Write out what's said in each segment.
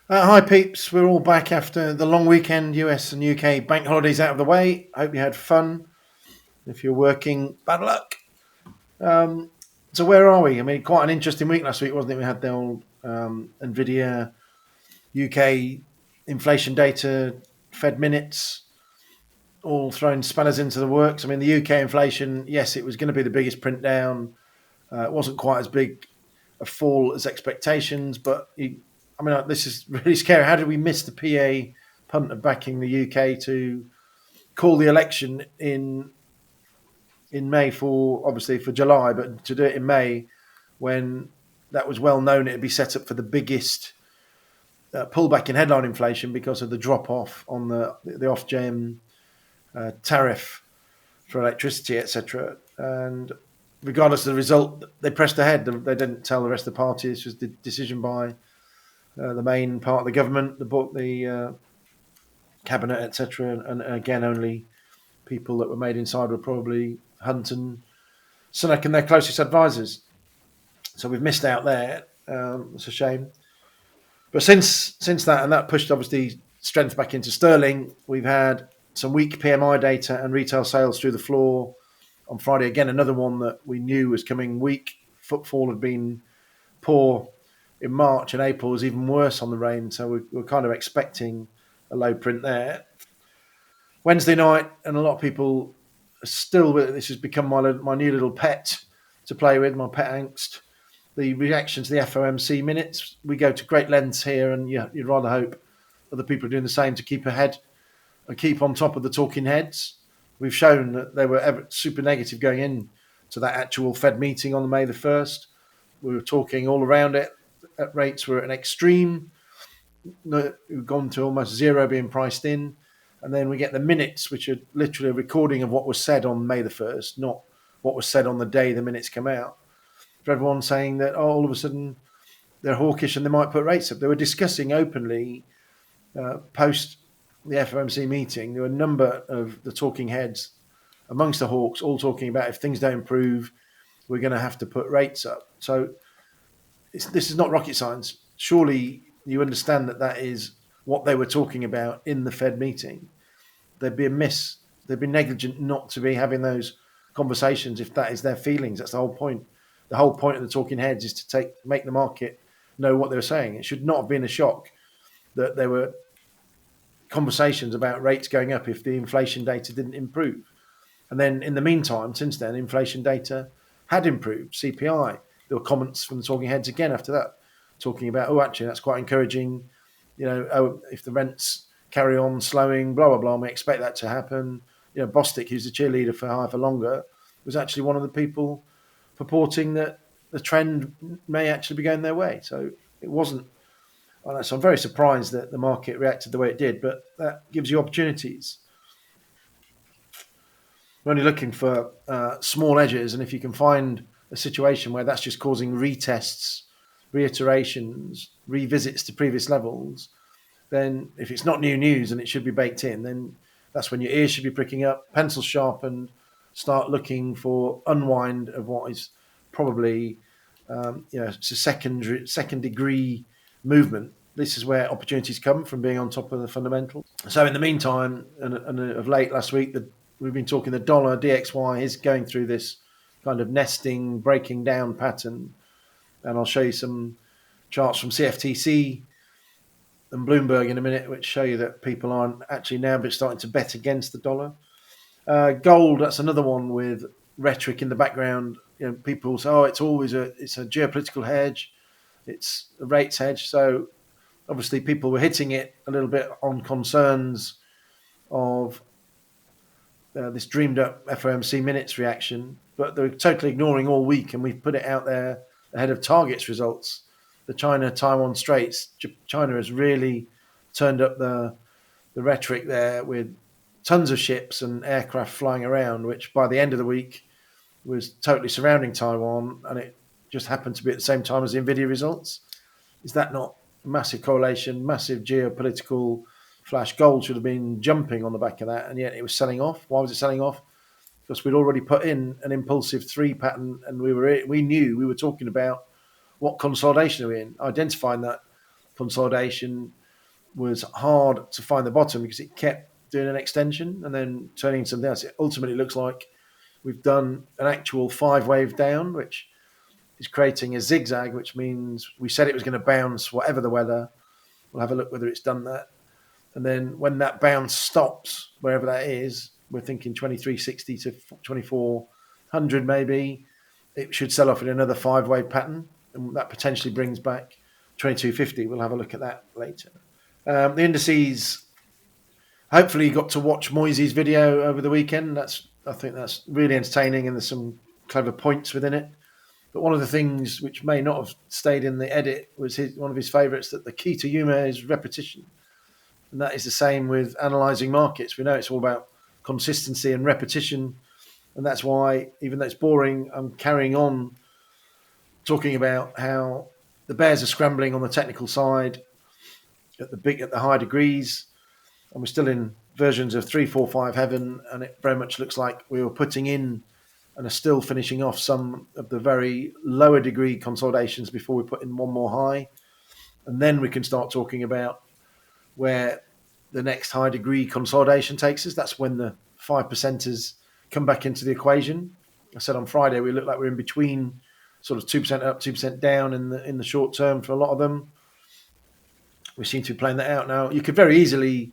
Hi peeps, we're all back after the long weekend, US and UK bank holidays out of the way. Hope you had fun. If you're working, bad luck. Um, so where are we? I mean, quite an interesting week last week, wasn't it? We had the old Nvidia UK inflation data, Fed minutes, all throwing spanners into the works. I mean, the UK inflation, yes, it was going to be the biggest print down. It wasn't quite as big a fall as expectations, but this is really scary. How did we miss the PA punt of backing the UK to call the election in May for obviously for July, but to do it in May when that was well known it'd be set up for the biggest pullback in headline inflation because of the drop off on the off-gem tariff for electricity, etc. And regardless of the result, they pressed ahead. They didn't tell the rest of the party. This was the decision by the main part of the government, the cabinet, etc. And again, only people that were made inside were probably Hunt and Sunak and their closest advisors. So we've missed out there. It's a shame. But since that, and that pushed obviously strength back into sterling, we've had some weak PMI data and retail sales through the floor on Friday. Again, another one that we knew was coming weak. Footfall had been poor in March, and April was even worse on the rain. So we're kind of expecting a low print there. Wednesday night, and a lot of people are still, this has become my new little pet to play with, my pet angst. The reaction to the FOMC minutes. We go to great lengths here, and you'd rather hope other people are doing the same to keep ahead and keep on top of the talking heads. We've shown that they were super negative going in to that actual Fed meeting on May the 1st. We were talking all around it. Rates were at an extreme. We've gone to almost zero being priced in. And then we get the minutes, which are literally a recording of what was said on May the 1st, not what was said on the day the minutes come out. For everyone saying that, all of a sudden they're hawkish and they might put rates up. They were discussing openly post the FOMC meeting. There were a number of the talking heads amongst the hawks all talking about if things don't improve, we're going to have to put rates up. So this is not rocket science. Surely you understand that is what they were talking about in the Fed meeting. They'd be amiss. They'd be negligent not to be having those conversations if that is their feelings. That's the whole point. The whole point of the talking heads is to make the market know what they were saying. It should not have been a shock that there were conversations about rates going up if the inflation data didn't improve. And then in the meantime, since then, inflation data had improved. CPI. There were comments from the talking heads again after that, talking about, actually, that's quite encouraging. If the rents carry on slowing, blah, blah, blah, we expect that to happen. Bostic, who's the cheerleader for higher for longer, was actually one of the people purporting that the trend may actually be going their way. So it wasn't. So I'm very surprised that the market reacted the way it did, but that gives you opportunities. We're only looking for small edges, and if you can find a situation where that's just causing retests, reiterations, revisits to previous levels, then if it's not new news and it should be baked in, then that's when your ears should be pricking up, pencils sharpened, start looking for unwind of what is probably it's a second degree movement. This is where opportunities come from being on top of the fundamentals. So in the meantime, and of late last week, we've been talking the dollar DXY is going through this kind of nesting, breaking down pattern. And I'll show you some charts from CFTC and Bloomberg in a minute, which show you that people aren't actually now starting to bet against the dollar. Gold, that's another one with rhetoric in the background. People say, it's a geopolitical hedge, it's a rates hedge. So obviously people were hitting it a little bit on concerns of this dreamed up FOMC minutes reaction, but they're totally ignoring all week, and we've put it out there ahead of targets results. The China-Taiwan Straits, China has really turned up the rhetoric there with tons of ships and aircraft flying around, which by the end of the week was totally surrounding Taiwan, and it just happened to be at the same time as the Nvidia results. Is that not massive correlation, massive geopolitical flash? Gold should have been jumping on the back of that, and yet it was selling off. Why was it selling off? Because we'd already put in an impulsive 3 pattern, and we were talking about what consolidation are we in, identifying that consolidation was hard to find the bottom because it kept doing an extension and then turning into something else. It ultimately looks like we've done an actual 5 wave down, which is creating a zigzag, which means we said it was going to bounce whatever the weather. We'll have a look whether it's done that. And then when that bounce stops, wherever that is, we're thinking 2360 to 2400 maybe. It should sell off in another 5 wave pattern, and that potentially brings back 2250. We'll have a look at that later. The indices. Hopefully, you got to watch Moisey's video over the weekend. I think that's really entertaining, and there's some clever points within it. But one of the things which may not have stayed in the edit was one of his favourites, that the key to humour is repetition. And that is the same with analysing markets. We know it's all about consistency and repetition. And that's why, even though it's boring, I'm carrying on talking about how the bears are scrambling on the technical side at the high degrees. And we're still in versions of 345 heaven. And it very much looks like we were putting in and are still finishing off some of the very lower degree consolidations before we put in one more high. And then we can start talking about where the next high degree consolidation takes us. That's when the 5%ers come back into the equation. I said on Friday we look like we're in between, sort of 2% up, 2% down in the short term for a lot of them. We seem to be playing that out now. You could very easily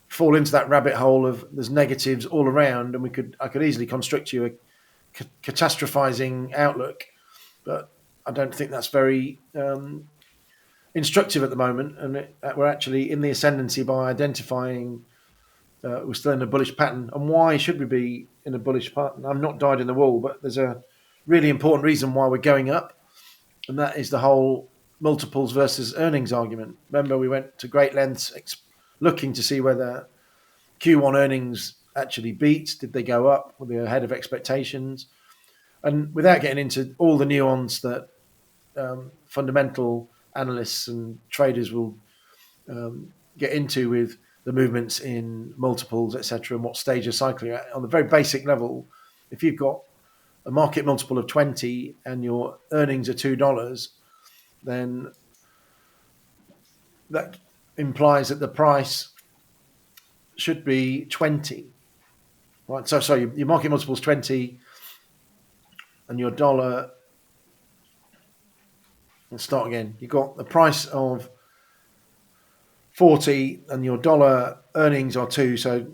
fall into that rabbit hole of there's negatives all around, and I could easily construct you a catastrophizing outlook, but I don't think that's very instructive at the moment. And we're actually in the ascendancy by identifying we're still in a bullish pattern. And why should we be in a bullish pattern? I'm not dyed in the wool, but there's a really important reason why we're going up, and that is the whole multiples versus earnings argument. Remember, we went to great lengths looking to see whether Q1 earnings actually beat. Did they go up? Were they ahead of expectations? And without getting into all the nuance that fundamental analysts and traders will get into with the movements in multiples, etc., and what stage of cycle you're at, on the very basic level, if you've got a market multiple of 20 and your earnings are $2, then that implies that the price should be 20. Right? So your market multiple is 20 and your dollar, let's start again. You've got the price of 40 and your dollar earnings are 2. So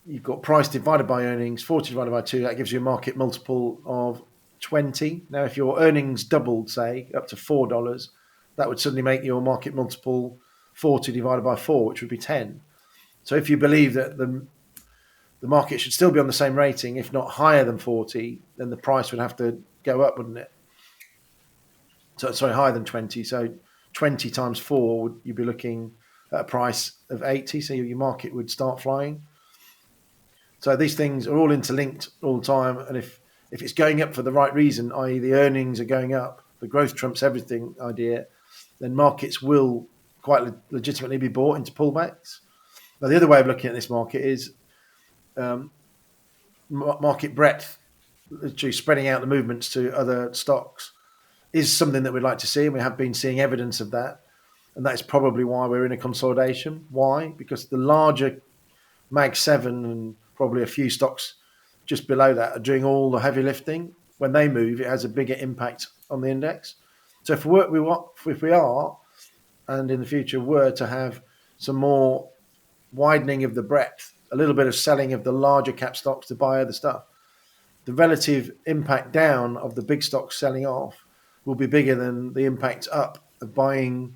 you've got price divided by earnings, 40 divided by 2. That gives you a market multiple of 20. Now, if your earnings doubled, say, up to $4, that would suddenly make your market multiple 40 divided by 4, which would be 10. So if you believe that the market should still be on the same rating, if not higher than 40, then the price would have to go up, wouldn't it? So, sorry, higher than 20. So 20 times 4, you'd be looking at a price of 80. So your market would start flying. So these things are all interlinked all the time. And if it's going up for the right reason, i.e. the earnings are going up, the growth trumps everything idea, then markets will quite legitimately be bought into pullbacks. Now, the other way of looking at this market is market breadth, literally spreading out the movements to other stocks, is something that we'd like to see, and we have been seeing evidence of that. And that is probably why we're in a consolidation. Why? Because the larger Mag 7 and probably a few stocks just below that are doing all the heavy lifting. When they move, it has a bigger impact on the index. So if we are, and in the future were to have some more widening of the breadth, a little bit of selling of the larger cap stocks to buy other stuff, the relative impact down of the big stocks selling off will be bigger than the impact up of buying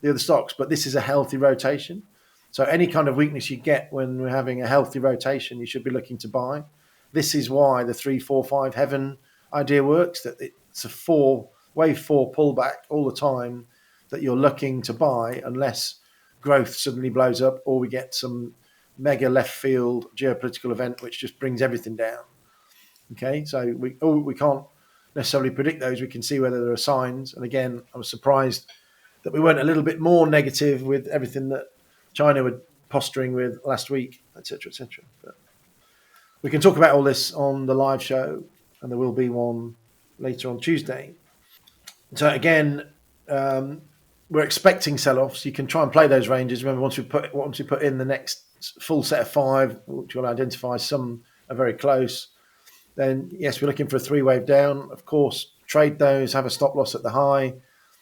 the other stocks. But this is a healthy rotation. So any kind of weakness you get when we're having a healthy rotation, you should be looking to buy. This is why the 3-4-5 heaven idea works, that it's a wave 4 pullback all the time that you're looking to buy, unless growth suddenly blows up or we get some mega left field geopolitical event which just brings everything down. Okay, so we can't necessarily predict those. We can see whether there are signs. And again, I was surprised that we weren't a little bit more negative with everything that China were posturing with last week, etc., etc. But we can talk about all this on the live show, and there will be one later on Tuesday. So again, we're expecting sell-offs. You can try and play those ranges. Remember, once we put in the next full set of 5, which will identify some are very close, then yes, we're looking for a 3-wave down. Of course, trade those, have a stop loss at the high,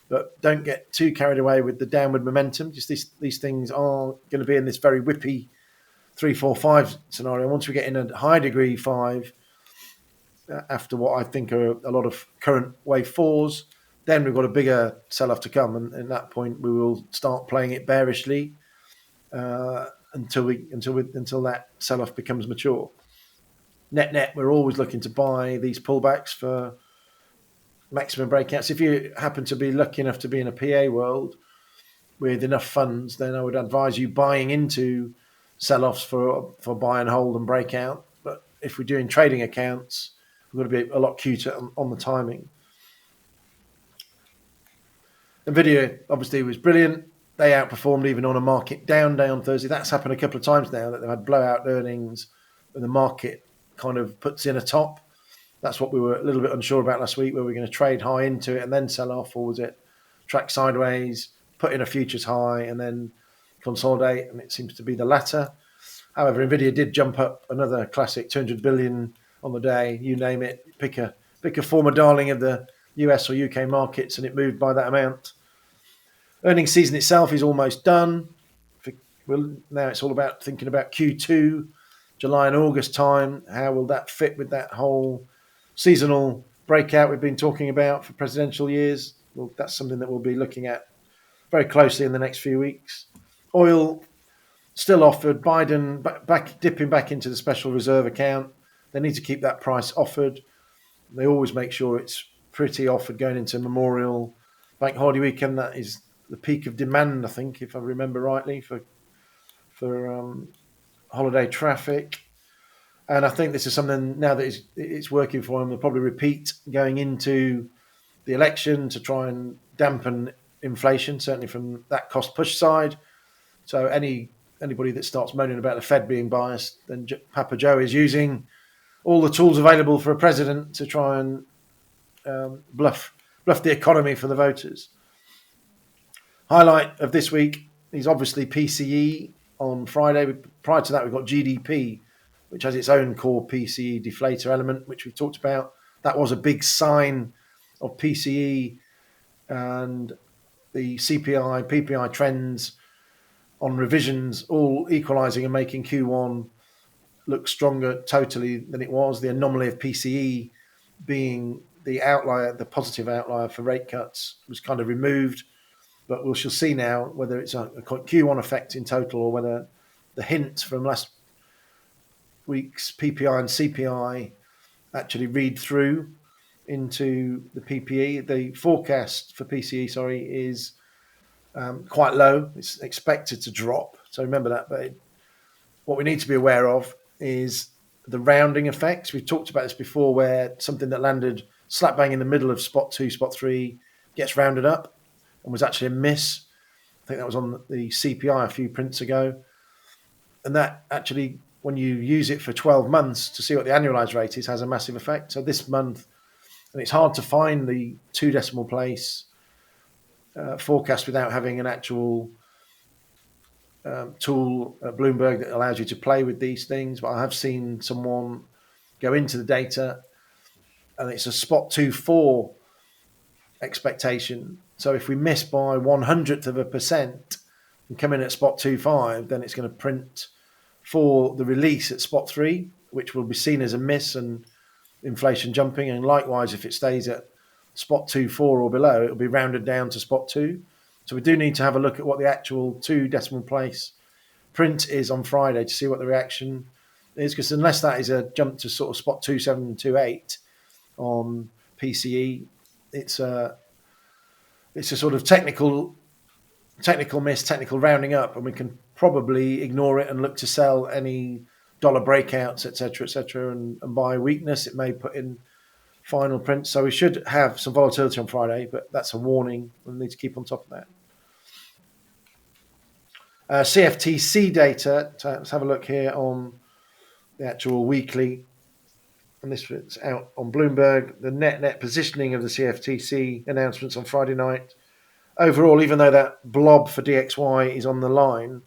but don't get too carried away with the downward momentum. Just these things are going to be in this very whippy 3, 4, 5 scenario. Once we get in a high degree 5, after what I think are a lot of current wave 4s, then we've got a bigger sell-off to come, and at that point we will start playing it bearishly until that sell-off becomes mature. Net, we're always looking to buy these pullbacks for maximum breakouts. If you happen to be lucky enough to be in a PA world with enough funds, then I would advise you buying into sell-offs for buy and hold and breakout. But if we're doing trading accounts, we've got to be a lot cuter on the timing. Nvidia obviously was brilliant. They outperformed even on a market down day on Thursday. That's happened a couple of times now, that they've had blowout earnings and the market kind of puts in a top. That's what we were a little bit unsure about last week, where we're going to trade high into it and then sell off, or was it track sideways, put in a futures high and then consolidate? And it seems to be the latter. However, Nvidia did jump up another classic 200 billion on the day. You name it, pick a former darling of the US or UK markets, and it moved by that amount. Earnings season itself is almost done. Now it's all about thinking about Q2, July and August time. How will that fit with that whole seasonal breakout we've been talking about for presidential years? Well, that's something that we'll be looking at very closely in the next few weeks. Oil still offered. Biden dipping back into the special reserve account. They need to keep that price offered. They always make sure it's pretty offered going into Memorial Bank Holiday weekend. That is the peak of demand, I think, if I remember rightly, for holiday traffic. And I think this is something, now that it's working for them, they'll probably repeat going into the election to try and dampen inflation, certainly from that cost push side. So anybody that starts moaning about the Fed being biased, then Papa Joe is using all the tools available for a president to try and bluff the economy for the voters. Highlight of this week is obviously PCE on Friday. Prior to that, we've got GDP, which has its own core PCE deflator element, which we've talked about. That was a big sign of PCE, and the CPI, PPI trends on revisions all equalising and making Q1 look stronger totally than it was. The anomaly of PCE being the outlier, the positive outlier for rate cuts, was kind of removed. But we shall see now whether it's a Q1 effect in total, or whether the hints from last week's PPI and CPI actually read through into the PPE. The forecast for PCE, is quite low. It's expected to drop. So remember that. But what we need to be aware of is the rounding effects. We've talked about this before, where something that landed slap bang in the middle of spot 2, spot 3 gets rounded up and was actually a miss. I think that was on the CPI a few prints ago. And that actually, when you use it for 12 months to see what the annualized rate is, has a massive effect. So this month, and it's hard to find the 2 decimal place forecast without having an actual tool at Bloomberg that allows you to play with these things. But I have seen someone go into the data, and it's a spot 2.4 expectation. So if we miss by 1/100% and come in at spot 2.5, then it's going to print for the release at spot 3, which will be seen as a miss and inflation jumping. And likewise, if it stays at spot 2.4 or below, it'll be rounded down to spot 2. So we do need to have a look at what the actual 2 decimal place print is on Friday to see what the reaction is, because unless that is a jump to sort of spot 2.728 on PCE, it's a sort of technical miss, technical rounding up, and we can probably ignore it and look to sell any dollar breakouts, etc., and buy weakness it may put in final print. So we should have some volatility on Friday, but that's a warning. We need to keep on top of that. CFTC data. Let's have a look here on the actual weekly. And this is out on Bloomberg. The net positioning of the CFTC announcements on Friday night. overall, even though that blob for DXY is on the line,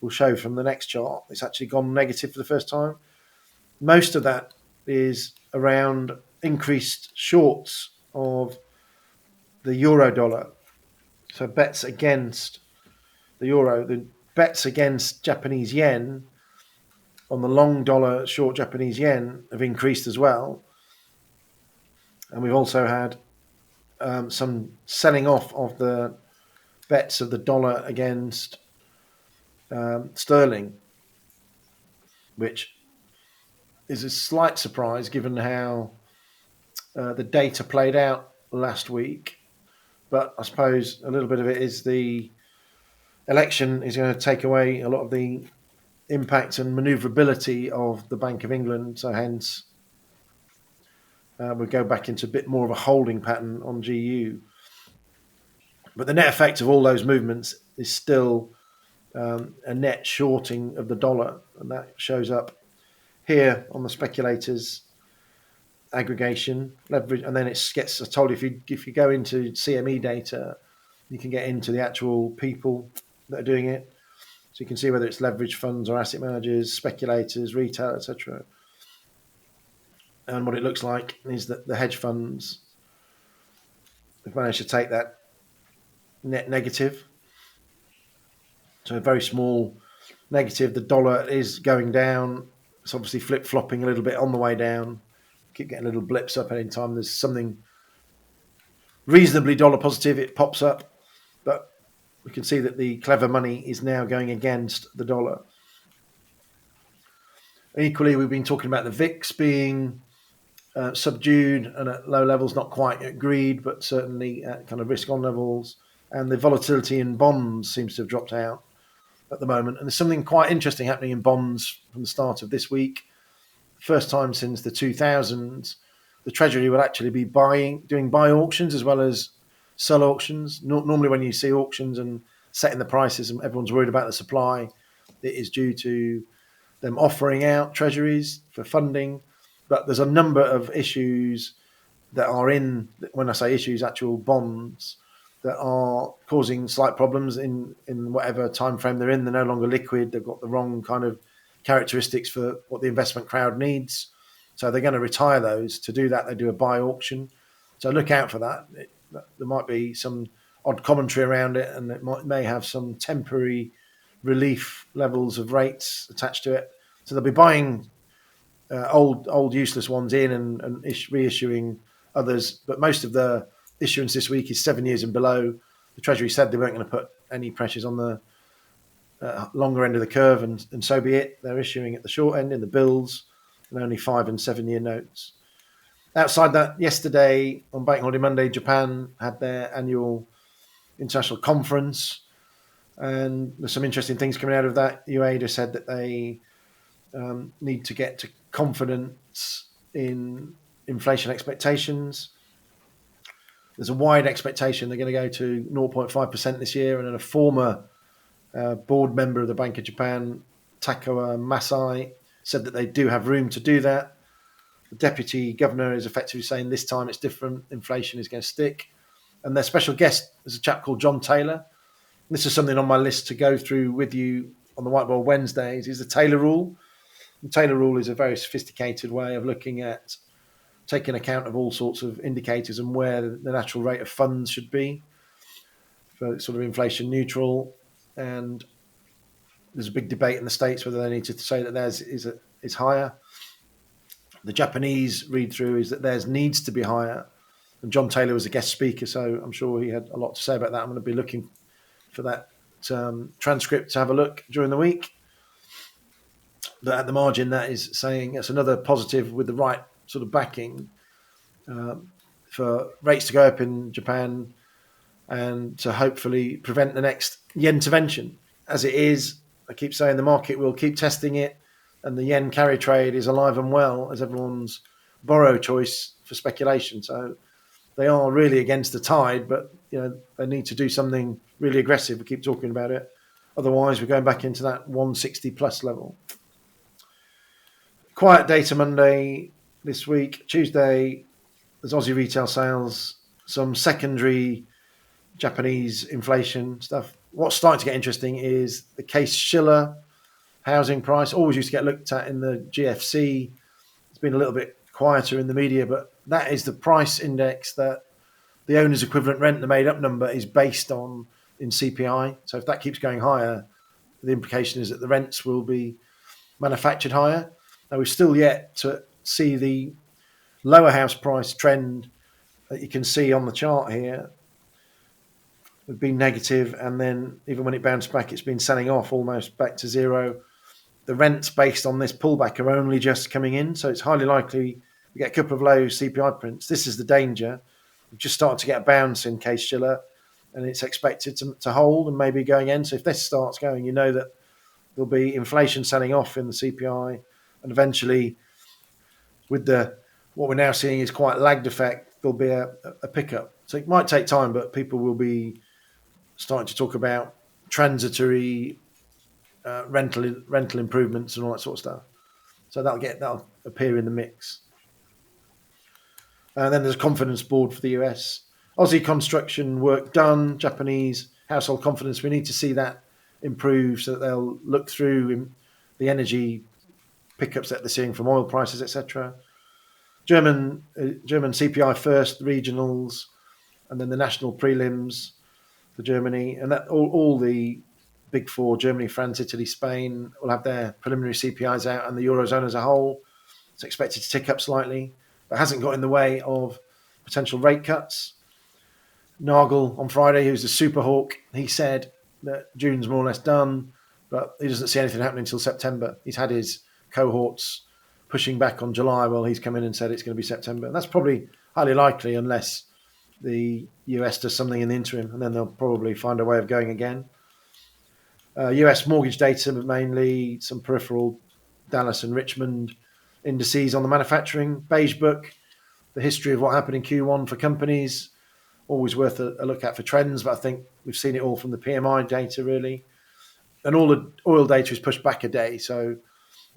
we'll show from the next chart, it's actually gone negative for the first time. Most of that is around increased shorts of the euro dollar. So bets against the euro, the bets against Japanese yen on the long dollar, short Japanese yen have increased as well. And we've also had some selling off of the bets of the dollar against sterling, which is a slight surprise given how the data played out last week. But I suppose a little bit of it is the election is going to take away a lot of the impact and manoeuvrability of the Bank of England. So hence, we go back into a bit more of a holding pattern on GU. But the net effect of all those movements is still a net shorting of the dollar, and that shows up here on the speculators aggregation leverage, and then it gets. I told you if you go into CME data, you can get into the actual people that are doing it. So you can see whether it's leverage funds or asset managers, speculators, retail, etc. And what it looks like is that the hedge funds have managed to take that net negative. So a very small negative. The dollar is going down. It's obviously flip-flopping a little bit on the way down. Keep getting little blips up any time there's something reasonably dollar positive, it pops up. But we can see that the clever money is now going against the dollar. Equally, we've been talking about the VIX being subdued and at low levels, not quite at greed, but certainly at kind of risk-on levels. And the volatility in bonds seems to have dropped out at the moment. And there's something quite interesting happening in bonds from the start of this week. First time since the 2000s, the Treasury will actually be doing buy auctions as well as sell auctions. Normally when you see auctions and setting the prices and everyone's worried about the supply, it is due to them offering out treasuries for funding. But there's a number of issues that are in, when I say issues, actual bonds that are causing slight problems in whatever time frame they're in. They're no longer liquid. They've got the wrong kind of characteristics for what the investment crowd needs. So they're going to retire those. To do that, they do a buy auction. So look out for that. There might be some odd commentary around it, and it may have some temporary relief levels of rates attached to it. So they'll be buying old useless ones in and reissuing others. But most of the issuance this week is 7 years and below. The Treasury said they weren't going to put any pressures on the longer end of the curve, and so be it. They're issuing at the short end in the bills and only 5 and 7 year notes. Outside that, yesterday on Bank Holiday Monday, Japan had their annual international conference, and there's some interesting things coming out of that. UAIDA said that they need to get to confidence in inflation expectations. There's a wide expectation they're going to go to 0.5% this year, and then a former board member of the Bank of Japan, Takao Masai, said that they do have room to do that. The deputy governor is effectively saying this time it's different. Inflation is going to stick. And their special guest is a chap called John Taylor. This is something on my list to go through with you on the Whiteboard Wednesdays, is the Taylor Rule. The Taylor Rule is a very sophisticated way of looking at taking account of all sorts of indicators and where the natural rate of funds should be for sort of inflation neutral. And there's a big debate in the States whether they need to say that theirs is higher. The Japanese read through is that theirs needs to be higher. And John Taylor was a guest speaker, so I'm sure he had a lot to say about that. I'm going to be looking for that transcript to have a look during the week. But at the margin, that is saying it's another positive with the right sort of backing for rates to go up in Japan and to hopefully prevent the next yen intervention. As it is, I keep saying the market will keep testing it, and the yen carry trade is alive and well as everyone's borrow choice for speculation. So they are really against the tide, but they need to do something really aggressive. We keep talking about it. Otherwise, we're going back into that 160 plus level. Quiet data Monday this week. Tuesday, there's Aussie retail sales, some secondary Japanese inflation stuff. What's starting to get interesting is the Case-Shiller housing price. Always used to get looked at in the GFC. It's been a little bit quieter in the media, but that is the price index that the owner's equivalent rent, the made up number, is based on in CPI. So if that keeps going higher, the implication is that the rents will be manufactured higher. Now, we've still yet to see the lower house price trend that you can see on the chart here. It's been negative, and then even when it bounced back, it's been selling off almost back to zero. The rents based on this pullback are only just coming in, so it's highly likely we get a couple of low CPI prints. This is the danger. We've just started to get a bounce in Case-Shiller, and it's expected to hold and maybe going in. So if this starts going, you know that there'll be inflation selling off in the CPI, and eventually, with the what we're now seeing is quite lagged effect, there'll be a pickup. So it might take time, but people will be starting to talk about transitory rental improvements and all that sort of stuff. So that'll appear in the mix. And then there's a confidence board for the US. Aussie construction work done. Japanese household confidence. We need to see that improve so that they'll look through the energy pickups that they're seeing from oil prices, etc. German CPI first, regionals, and then the national prelims for Germany, and that all the big four, Germany, France, Italy, Spain, will have their preliminary CPIs out, and the Eurozone as a whole is expected to tick up slightly, but hasn't got in the way of potential rate cuts. Nagel on Friday, who's the super hawk, he said that June's more or less done, but he doesn't see anything happening until September. He's had his cohorts pushing back on July. Well, he's come in and said it's going to be September. And that's probably highly likely unless the US does something in the interim, and then they'll probably find a way of going again. US mortgage data, mainly some peripheral Dallas and Richmond indices on the manufacturing. Beige book, the history of what happened in Q1 for companies, always worth a look at for trends, but I think we've seen it all from the PMI data, really. And all the oil data is pushed back a day, so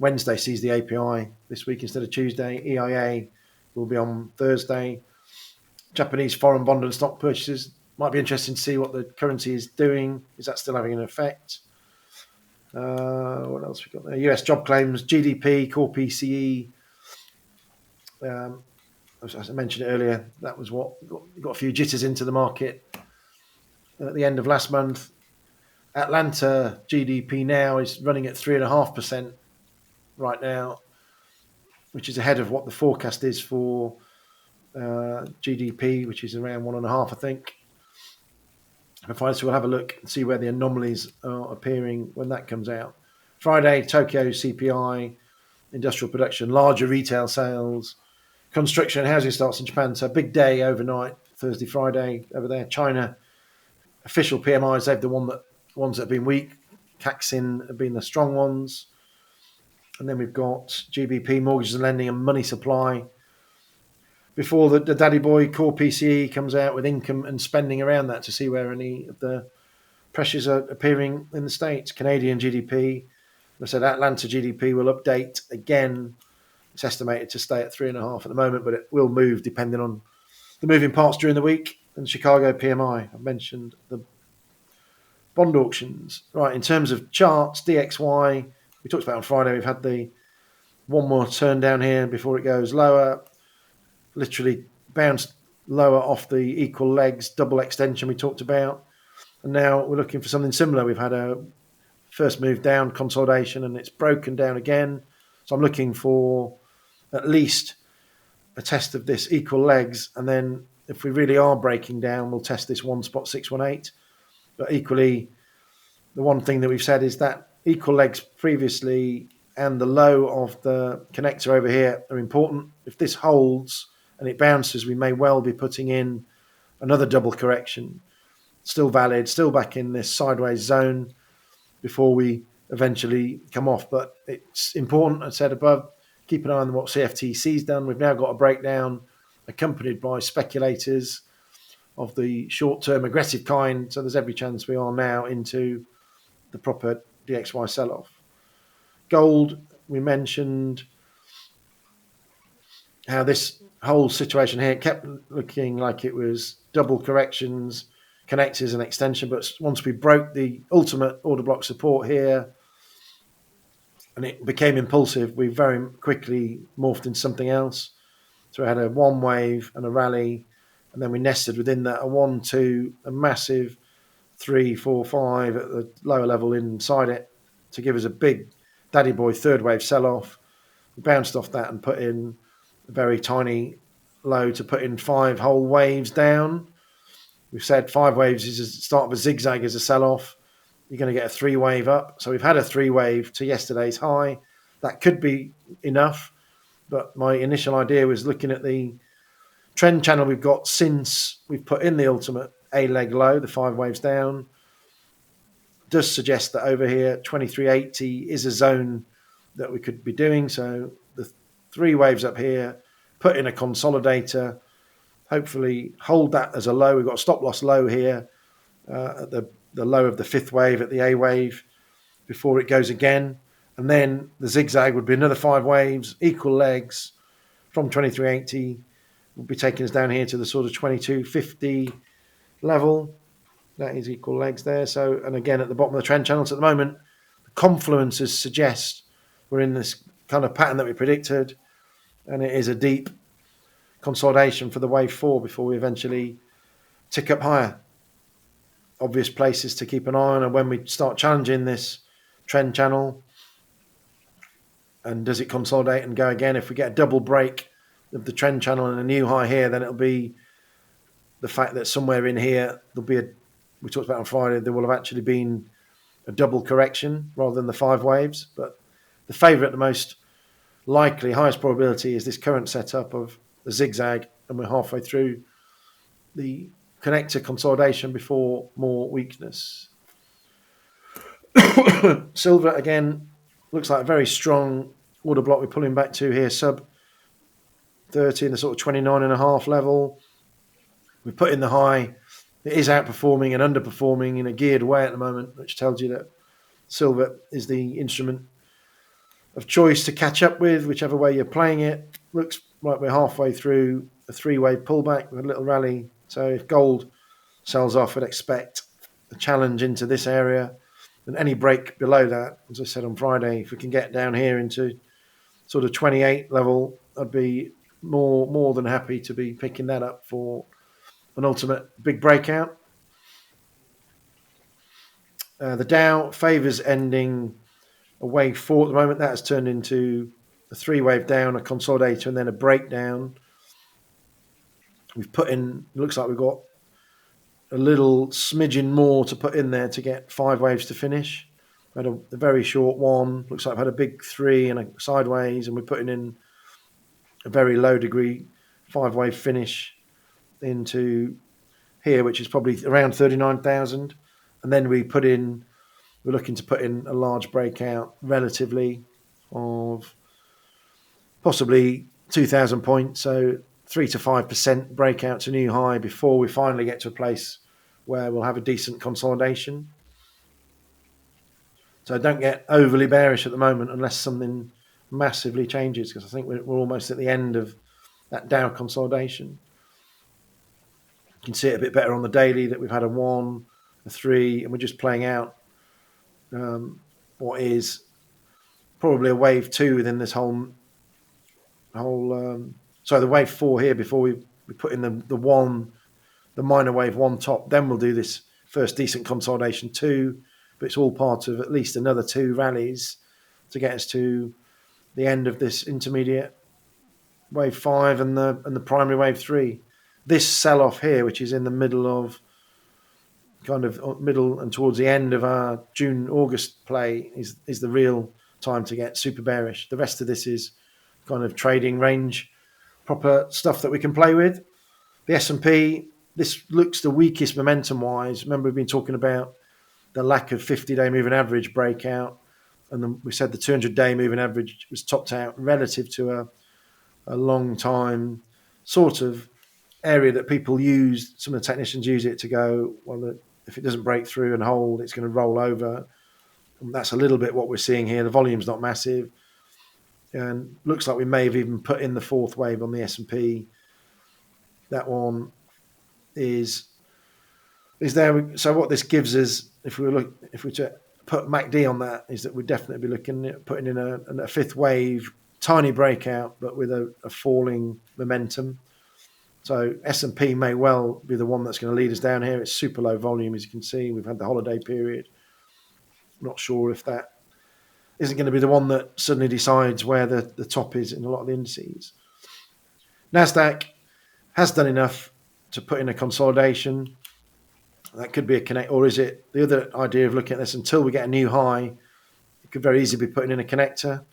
Wednesday sees the API this week instead of Tuesday. EIA will be on Thursday. Japanese foreign bond and stock purchases. Might be interesting to see what the currency is doing. Is that still having an effect? What else we got there? US job claims, GDP, core PCE. As I mentioned earlier, that was what got a few jitters into the market at the end of last month. Atlanta GDP now is running at 3.5% right now, which is ahead of what the forecast is for GDP, which is around 1.5%, I think. So we'll have a look and see where the anomalies are appearing when that comes out. Friday, Tokyo CPI, industrial production, larger retail sales, construction and housing starts in Japan. So a big day overnight, Thursday, Friday over there. China, official PMIs, they've the ones that have been weak. Caxin have been the strong ones. And then we've got GBP, mortgages and lending, and money supply. Before the daddy boy core PCE comes out with income and spending around that to see where any of the pressures are appearing in the States. Canadian GDP, I said Atlanta GDP will update again. It's estimated to stay at 3.5 at the moment, but it will move depending on the moving parts during the week. And Chicago PMI, I've mentioned the bond auctions. Right, in terms of charts, DXY, we talked about on Friday, we've had the one more turn down here before it goes lower. Literally bounced lower off the equal legs, double extension we talked about. And now we're looking for something similar. We've had a first move down, consolidation, and it's broken down again. So I'm looking for at least a test of this equal legs. And then if we really are breaking down, we'll test this 1.618. But equally, the one thing that we've said is that equal legs previously and the low of the connector over here are important. If this holds and it bounces, we may well be putting in another double correction. Still valid, still back in this sideways zone before we eventually come off. But it's important, I said above, keep an eye on what CFTC's done. We've now got a breakdown accompanied by speculators of the short-term aggressive kind. So there's every chance we are now into the proper DXY sell-off. Gold, we mentioned how this whole situation here kept looking like it was double corrections. connectors and extension. But once we broke the ultimate order block support here and it became impulsive, we very quickly morphed into something else. So we had a one wave and a rally, and then we nested within that a 1, 2, a massive 3, 4, 5 at the lower level inside it to give us a big daddy boy third wave sell off. We bounced off that and put in a very tiny low to put in 5 whole waves down. We've said 5 waves is the start of a zigzag as a sell off. You're going to get a 3 wave up. So we've had a 3 wave to yesterday's high. That could be enough. But my initial idea was looking at the trend channel we've got since we've put in the ultimate A leg low, the 5 waves down, does suggest that over here, 2380 is a zone that we could be doing. So the 3 waves up here, put in a consolidator, hopefully hold that as a low. We've got a stop loss low here at the low of the 5th wave at the A wave before it goes again. And then the zigzag would be another 5 waves, equal legs from 2380 will be taking us down here to the sort of 2250 level. That is equal legs there. So, and again, at the bottom of the trend channels at the moment, the confluences suggest we're in this kind of pattern that we predicted, and it is a deep consolidation for the wave 4 before we eventually tick up higher. Obvious places to keep an eye on, and when we start challenging this trend channel, and does it consolidate and go again? If we get a double break of the trend channel and a new high here, then it'll be the fact that somewhere in here there'll be we talked about on Friday, there will have actually been a double correction rather than the 5 waves. But the favourite, the most likely, highest probability is this current setup of the zigzag, and we're halfway through the connector consolidation before more weakness. Silver, again, looks like a very strong order block we're pulling back to here, sub 30 in the sort of 29.5 level. We put in the high. It is outperforming and underperforming in a geared way at the moment, which tells you that silver is the instrument of choice to catch up with, whichever way you're playing it. Looks like we're halfway through a 3-wave pullback with a little rally. So if gold sells off, I'd expect a challenge into this area. And any break below that, as I said on Friday, if we can get down here into sort of 28 level, I'd be more than happy to be picking that up for an ultimate big breakout. The Dow favours ending a wave 4 at the moment. That has turned into a 3-wave down, a consolidator, and then a breakdown. We've put in, looks like we've got a little smidgen more to put in there to get 5 waves to finish. We had a very short one. Looks like I've had a big 3 and a sideways, and we're putting in a very low degree 5-wave finish into here, which is probably around 39,000. And then we're looking to put in a large breakout relatively of possibly 2,000 points. So 3 to 5% breakout to new high before we finally get to a place where we'll have a decent consolidation. So don't get overly bearish at the moment unless something massively changes, because I think we're almost at the end of that Dow consolidation. You can see it a bit better on the daily that we've had a 1, a 3, and we're just playing out what is probably a wave 2 within this whole the wave 4 here before we put in the minor wave 1 top. Then we'll do this first decent consolidation 2, but it's all part of at least another 2 rallies to get us to the end of this intermediate wave 5 and the primary wave 3. This sell-off here, which is in the middle and towards the end of our June-August play, is the real time to get super bearish. The rest of this is kind of trading range, proper stuff that we can play with. The S&P, this looks the weakest momentum-wise. Remember, we've been talking about the lack of 50-day moving average breakout, and then we said the 200-day moving average was topped out relative to a long time sort of area that people use. Some of the technicians use it to go, well, if it doesn't break through and hold, it's going to roll over. And that's a little bit what we're seeing here. The volume's not massive, and looks like we may have even put in the 4th wave on the S&P. That one is is there. So what this gives us, if we to put MACD on that, is that we'd definitely be looking at putting in a fifth wave, tiny breakout, but with a falling momentum. So S&P may well be the one that's going to lead us down here. It's super low volume, as you can see. We've had the holiday period. Not sure if that isn't going to be the one that suddenly decides where the top is in a lot of the indices. Nasdaq has done enough to put in a consolidation. That could be a connect, or is it the other idea of looking at this until we get a new high? It could very easily be putting in a connector,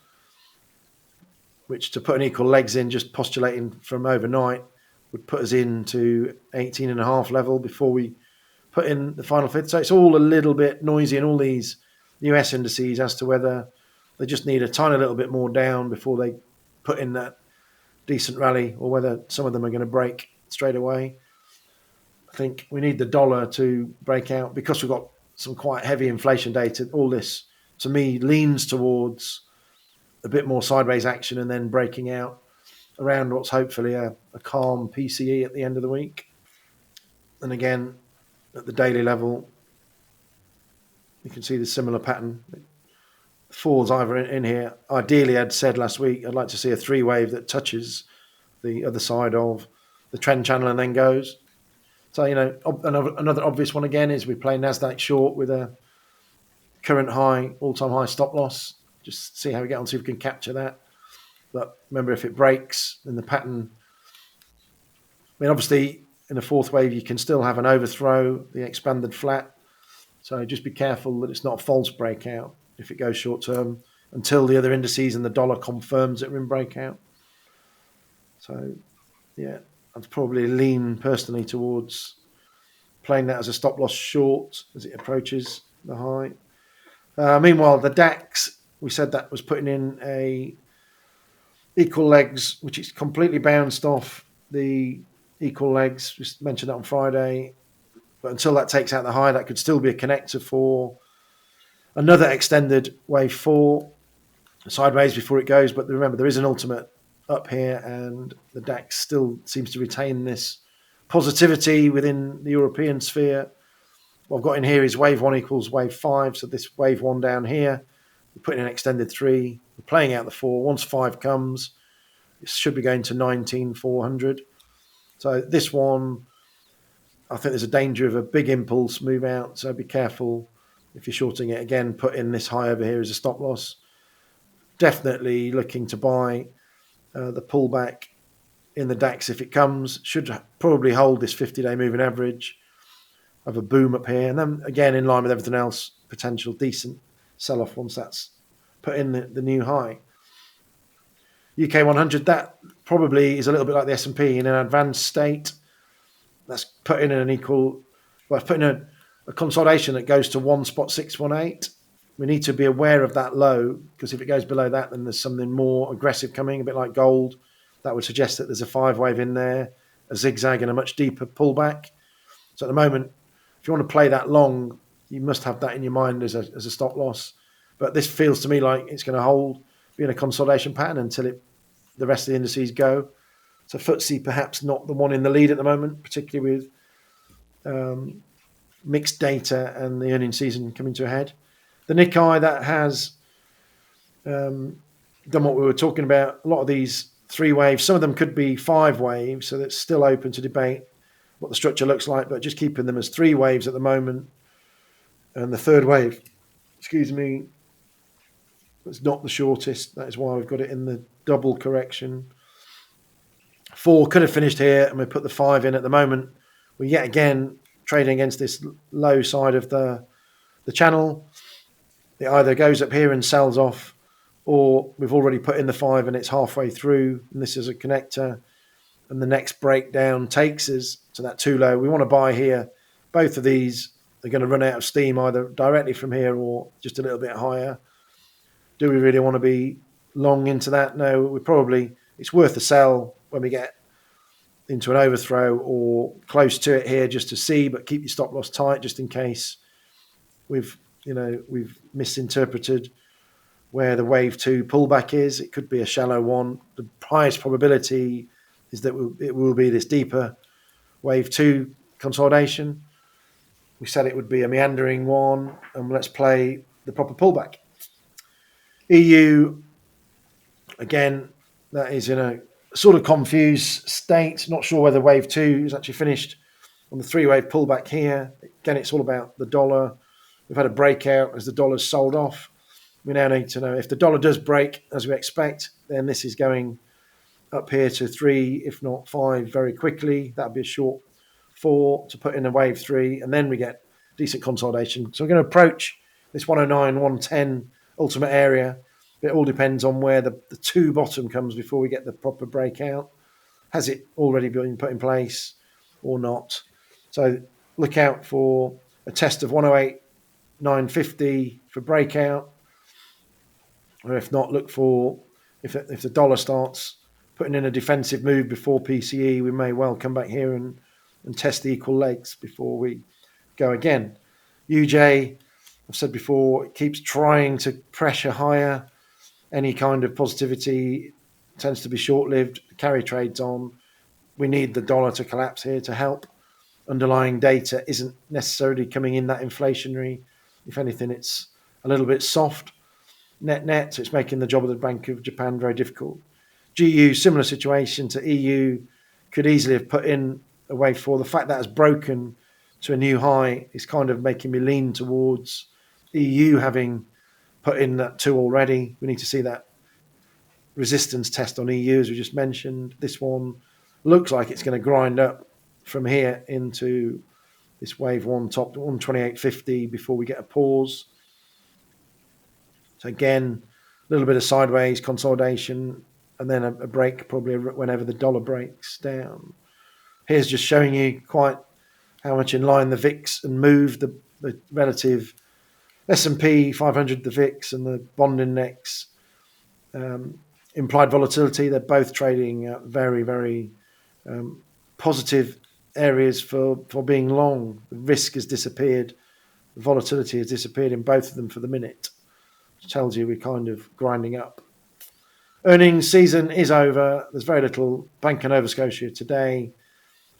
which to put an equal legs in, just postulating from overnight, would put us into 18.5 level before we put in the final fifth. So it's all a little bit noisy in all these US indices as to whether they just need a tiny little bit more down before they put in that decent rally, or whether some of them are going to break straight away. I think we need the dollar to break out because we've got some quite heavy inflation data. All this, to me, leans towards a bit more sideways action and then breaking out around what's hopefully a calm PCE at the end of the week. And again, at the daily level, you can see the similar pattern. It falls either in here. Ideally, I'd said last week, I'd like to see a three wave that touches the other side of the trend channel and then goes. So, another obvious one again is we play NASDAQ short with a current high, all-time high stop loss. Just see how we get on, see if we can capture that. But remember, if it breaks, then the pattern... I mean, obviously, in the fourth wave, you can still have an overthrow, the expanded flat. So just be careful that it's not a false breakout if it goes short-term until the other indices and the dollar confirms that we're in breakout. So, yeah, I'd probably lean personally towards playing that as a stop loss short as it approaches the high. Meanwhile, the DAX, we said that was putting in a equal legs, which is completely bounced off the equal legs. Just mentioned that on Friday. But until that takes out the high, that could still be a connector for another extended wave 4 sideways before it goes. But remember, there is an ultimate up here, and the DAX still seems to retain this positivity within the European sphere. What I've got in here is wave 1 equals wave 5. So this wave 1 down here, we're putting in an extended 3. We're playing out the 4. Once 5 comes, it should be going to 19,400. So this one, I think there's a danger of a big impulse move out. So be careful if you're shorting it. Again, put in this high over here as a stop loss. Definitely looking to buy the pullback in the DAX if it comes. Should probably hold this 50-day moving average. Have a boom up here, and then again in line with everything else, potential decent sell-off once that's put in the new high. UK 100, that probably is a little bit like the S&P in an advanced state. That's put in an equal, well, it's put in a consolidation that goes to 1.618. We need to be aware of that low, because if it goes below that, then there's something more aggressive coming, a bit like gold. That would suggest that there's a 5 wave in there, a zigzag and a much deeper pullback. So at the moment, if you want to play that long, you must have that in your mind as a stop loss. But this feels to me like it's going to hold, be in a consolidation pattern until the rest of the indices go. So FTSE perhaps not the one in the lead at the moment, particularly with mixed data and the earnings season coming to a head. The Nikkei, that has done what we were talking about. A lot of these 3 waves, some of them could be 5 waves, so that's still open to debate what the structure looks like, but just keeping them as 3 waves at the moment. And the third wave, it's not the shortest. That is why we've got it in the double correction. 4 could have finished here, and we put the 5 in at the moment. We're yet again trading against this low side of the channel. It either goes up here and sells off, or we've already put in the 5 and it's halfway through, and this is a connector, and the next breakdown takes us to that too low. We want to buy here. Both of these are going to run out of steam either directly from here or just a little bit higher. Do we really want to be long into that? No, it's worth a sell when we get into an overthrow or close to it here just to see, but keep your stop loss tight just in case we've misinterpreted where the wave 2 pullback is. It could be a shallow one. The highest probability is that it will be this deeper wave 2 consolidation. We said it would be a meandering one, and let's play the proper pullback. EU, again, that is in a sort of confused state. Not sure whether wave two is actually finished on the three-wave pullback here. Again, it's all about the dollar. We've had a breakout as the dollar's sold off. We now need to know if the dollar does break, as we expect, then this is going up here to 3, if not 5, very quickly. That'd be a short 4 to put in a wave 3, and then we get decent consolidation. So we're going to approach this 109, 110 ultimate area. It all depends on where the 2 bottom comes before we get the proper breakout. Has it already been put in place or not? So look out for a test of 108, 950 for breakout. Or if not, look for if the dollar starts putting in a defensive move before PCE, we may well come back here and test the equal legs before we go again. UJ, I've said before, it keeps trying to pressure higher. Any kind of positivity tends to be short-lived. Carry trades on. We need the dollar to collapse here to help. Underlying data isn't necessarily coming in that inflationary. If anything, it's a little bit soft. Net, so it's making the job of the Bank of Japan very difficult. GU, similar situation to EU, could easily have put in a wave 4. The fact that it's broken to a new high is kind of making me lean towards EU having put in that 2 already. We need to see that resistance test on EU, as we just mentioned. This one looks like it's going to grind up from here into this wave 1 top 128.50 before we get a pause. So again, a little bit of sideways consolidation, and then a break probably whenever the dollar breaks down. Here's just showing you quite how much in line the VIX and move the relative S&P 500, the VIX, and the bond index. Implied volatility, they're both trading at very, very positive areas for being long. The risk has disappeared. The volatility has disappeared in both of them for the minute. Tells you we're kind of grinding up. Earnings season is over. There's very little Bank of Nova Scotia today.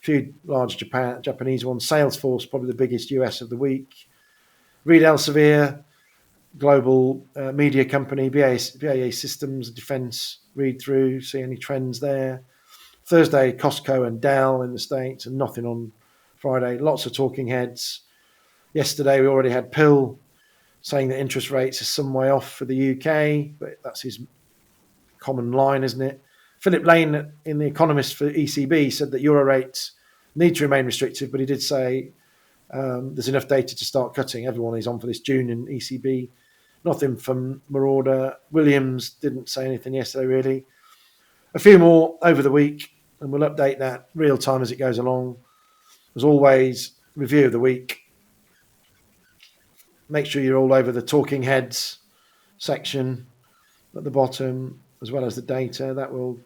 A few large Japanese ones. Salesforce, probably the biggest US of the week. Reed Elsevier, global media company. BAE Systems, defense, read through, see any trends there. Thursday, Costco and Dell in the States, and nothing on Friday. Lots of talking heads. Yesterday, we already had Pill saying that interest rates are some way off for the UK, but that's his common line, isn't it? Philip Lane in The Economist for ECB said that euro rates need to remain restrictive, but he did say there's enough data to start cutting. Everyone is on for this June in ECB. Nothing from Marauder. Williams didn't say anything yesterday, really. A few more over the week, and we'll update that real time as it goes along. As always, review of the week. Make sure you're all over the talking heads section at the bottom, as well as the data. That will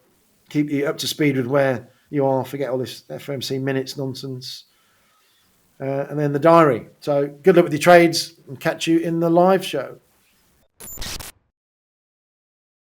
keep you up to speed with where you are. Forget all this FOMC minutes nonsense. And then the diary. So good luck with your trades, and catch you in the live show.